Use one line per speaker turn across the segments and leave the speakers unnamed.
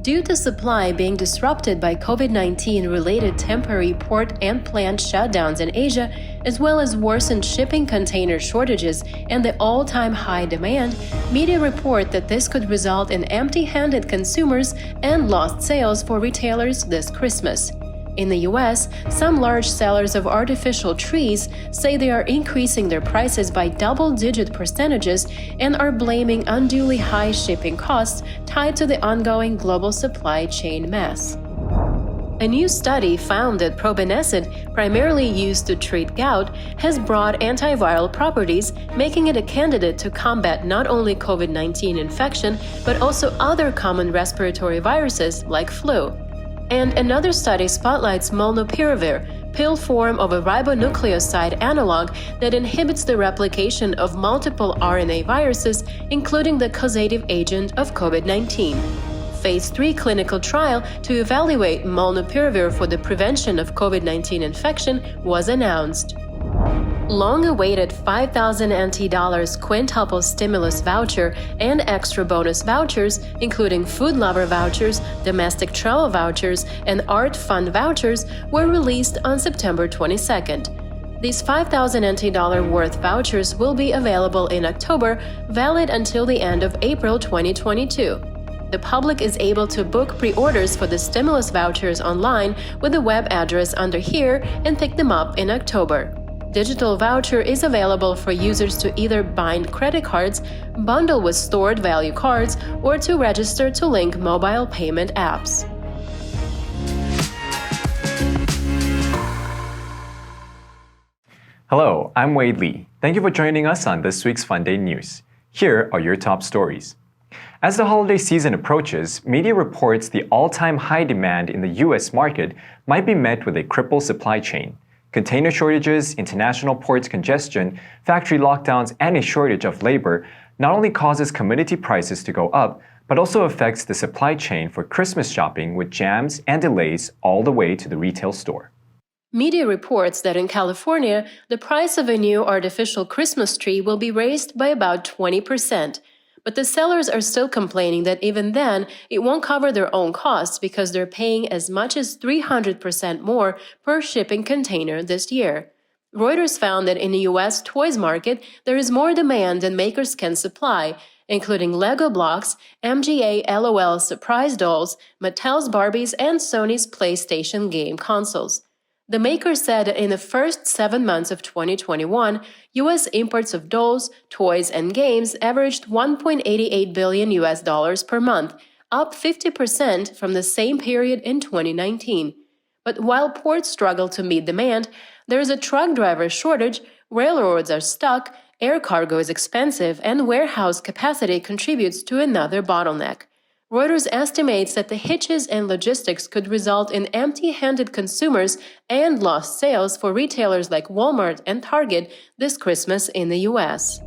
Due to supply being disrupted by COVID-19 related temporary port and plant shutdowns in Asia, as well as worsened shipping container shortages and the all-time high demand, media report that this could result in empty-handed consumers and lost sales for retailers this Christmas. In the US, some large sellers of artificial trees say they are increasing their prices by double-digit percentages and are blaming unduly high shipping costs tied to the ongoing global supply chain mess. A new study found that probenecid, primarily used to treat gout, has broad antiviral properties, making it a candidate to combat not only COVID-19 infection, but also other common respiratory viruses like flu. And another study spotlights molnupiravir, pill form of a ribonucleoside analog that inhibits the replication of multiple RNA viruses, including the causative agent of COVID-19. Phase 3 clinical trial to evaluate molnupiravir for the prevention of COVID-19 infection was announced. Long-awaited $5,000 NT quintuple stimulus voucher and extra bonus vouchers, including food lover vouchers, domestic travel vouchers, and art fund vouchers, were released on September 22nd. These $5,000 NT worth vouchers will be available in October, valid until the end of April 2022. The public is able to book pre-orders for the stimulus vouchers online with the web address under here and pick them up in October. Digital voucher is available for users to either bind credit cards, bundle with stored value cards, or to register to link mobile payment apps.
Hello, I'm Wade Lee. Thank you for joining us on this week's Fun Day News. Here are your top stories. As the holiday season approaches, media reports the all-time high demand in the U.S. market might be met with a crippled supply chain. Container shortages, international ports congestion, factory lockdowns, and a shortage of labor not only causes commodity prices to go up, but also affects the supply chain for Christmas shopping with jams and delays all the way to the retail store.
Media reports that in California, the price of a new artificial Christmas tree will be raised by about 20%. But the sellers are still complaining that even then, it won't cover their own costs because they're paying as much as 300% more per shipping container this year. Reuters found that in the U.S. toys market, there is more demand than makers can supply, including Lego blocks, MGA LOL surprise dolls, Mattel's Barbies, and Sony's PlayStation game consoles. The maker said that in the first 7 months of 2021, U.S. imports of dolls, toys, and games averaged $1.88 billion per month, up 50% from the same period in 2019. But while ports struggle to meet demand, there is a truck driver shortage, railroads are stuck, air cargo is expensive, and warehouse capacity contributes to another bottleneck. Reuters estimates that the hitches and logistics could result in empty-handed consumers and lost sales for retailers like Walmart and Target this Christmas in the U.S.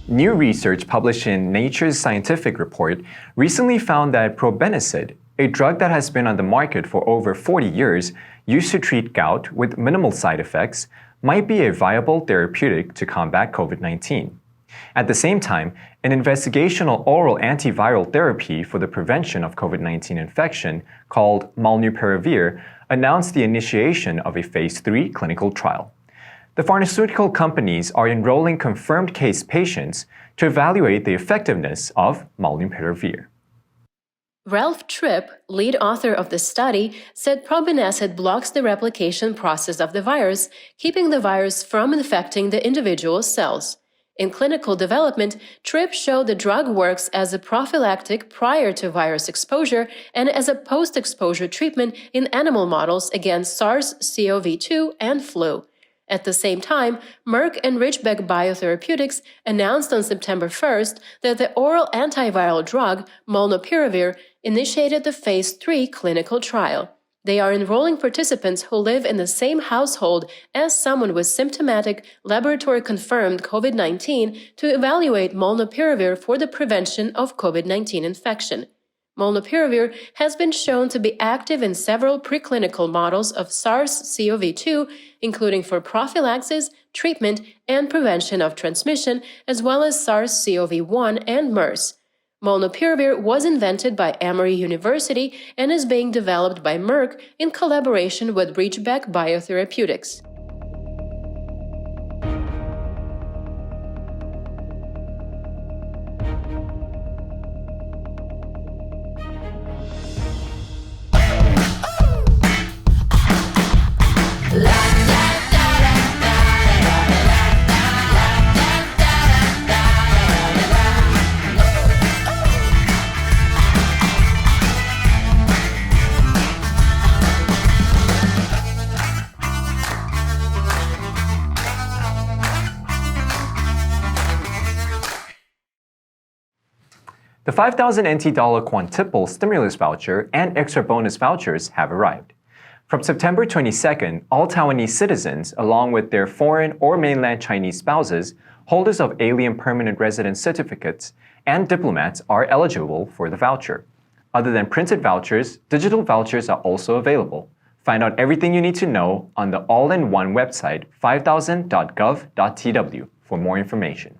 New research published in Nature's Scientific Report recently found that probenecid, a drug that has been on the market for over 40 years, used to treat gout with minimal side effects, might be a viable therapeutic to combat COVID-19. At the same time, an investigational oral antiviral therapy for the prevention of COVID-19 infection called molnupiravir announced the initiation of a Phase 3 clinical trial. The pharmaceutical companies are enrolling confirmed case patients to evaluate the effectiveness of molnupiravir.
Ralph Tripp, lead author of the study, said probenecid blocks the replication process of the virus, keeping the virus from infecting the individual cells. In clinical development, Tripp showed the drug works as a prophylactic prior to virus exposure and as a post-exposure treatment in animal models against SARS-CoV-2 and flu. At the same time, Merck and Ridgeback Biotherapeutics announced on September 1st that the oral antiviral drug, molnupiravir, initiated the Phase 3 clinical trial. They are enrolling participants who live in the same household as someone with symptomatic, laboratory-confirmed COVID-19 to evaluate molnupiravir for the prevention of COVID-19 infection. Molnupiravir has been shown to be active in several preclinical models of SARS-CoV-2, including for prophylaxis, treatment, and prevention of transmission, as well as SARS-CoV-1 and MERS. Molnupiravir was invented by Emory University and is being developed by Merck in collaboration with Ridgeback Biotherapeutics.
The 5,000 NT dollar quintuple stimulus voucher and extra bonus vouchers have arrived. From September 22nd, all Taiwanese citizens, along with their foreign or mainland Chinese spouses, holders of alien permanent residence certificates, and diplomats are eligible for the voucher. Other than printed vouchers, digital vouchers are also available. Find out everything you need to know on the all-in-one website 5000.gov.tw for more information.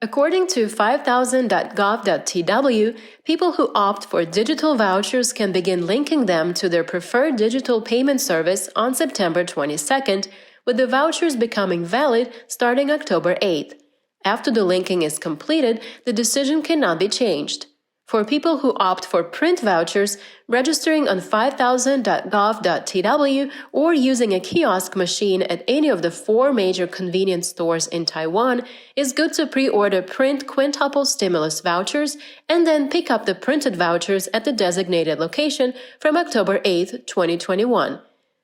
According to 5000.gov.tw, people who opt for digital vouchers can begin linking them to their preferred digital payment service on September 22nd, with the vouchers becoming valid starting October 8th. After the linking is completed, the decision cannot be changed. For people who opt for print vouchers, registering on 5000.gov.tw or using a kiosk machine at any of the 4 major convenience stores in Taiwan is good to pre-order print quintuple stimulus vouchers and then pick up the printed vouchers at the designated location from October 8, 2021.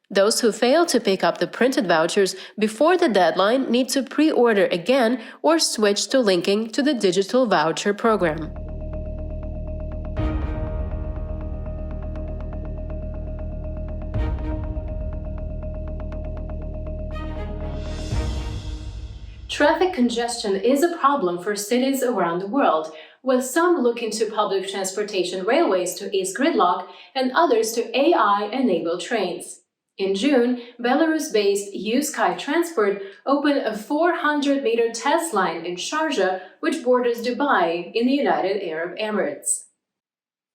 Those who fail to pick up the printed vouchers before the deadline need to pre-order again or switch to linking to the digital voucher program. Traffic congestion is a problem for cities around the world, with some looking to public transportation railways to ease gridlock and others to AI-enabled trains. In June, Belarus-based U-Sky Transport opened a 400-meter test line in Sharjah, which borders Dubai in the United Arab Emirates.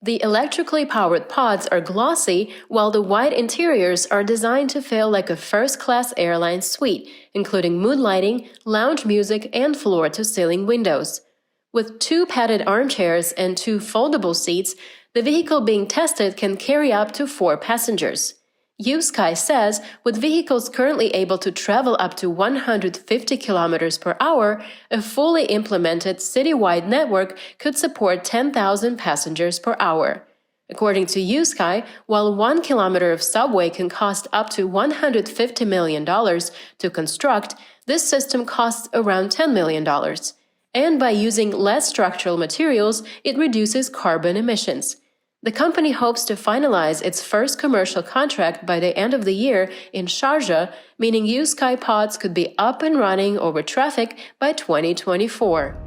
The electrically powered pods are glossy, while the white interiors are designed to feel like a first-class airline suite, including mood lighting, lounge music, and floor-to-ceiling windows. With 2 padded armchairs and 2 foldable seats, the vehicle being tested can carry up to 4 passengers. U-Sky says with vehicles currently able to travel up to 150 kilometers per hour, a fully implemented citywide network could support 10,000 passengers per hour. According to U-Sky, while 1 kilometer of subway can cost up to $150 million to construct, this system costs around $10 million. And by using less structural materials, it reduces carbon emissions. The company hopes to finalize its first commercial contract by the end of the year in Sharjah, meaning U-Sky pods could be up and running over traffic by 2024.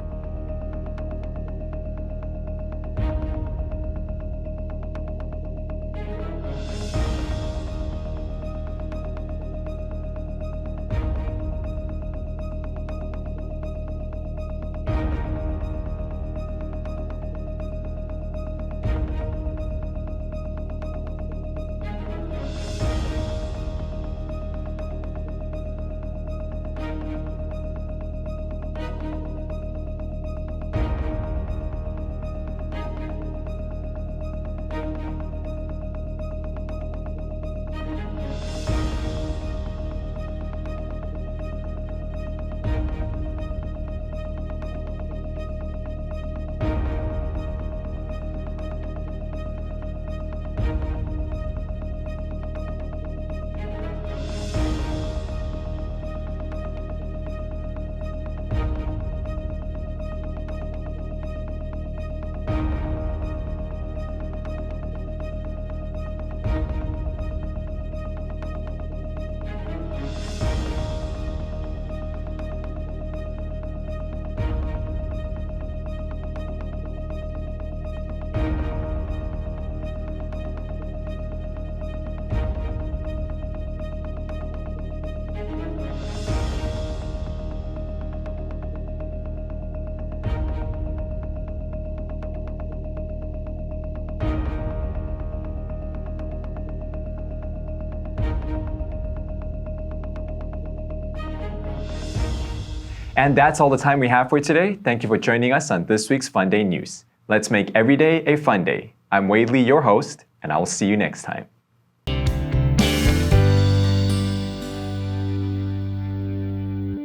And that's all the time we have for today. Thank you for joining us on this week's Fun Day News. Let's make every day a fun day. I'm Wade Lee, your host, and I will see you next time.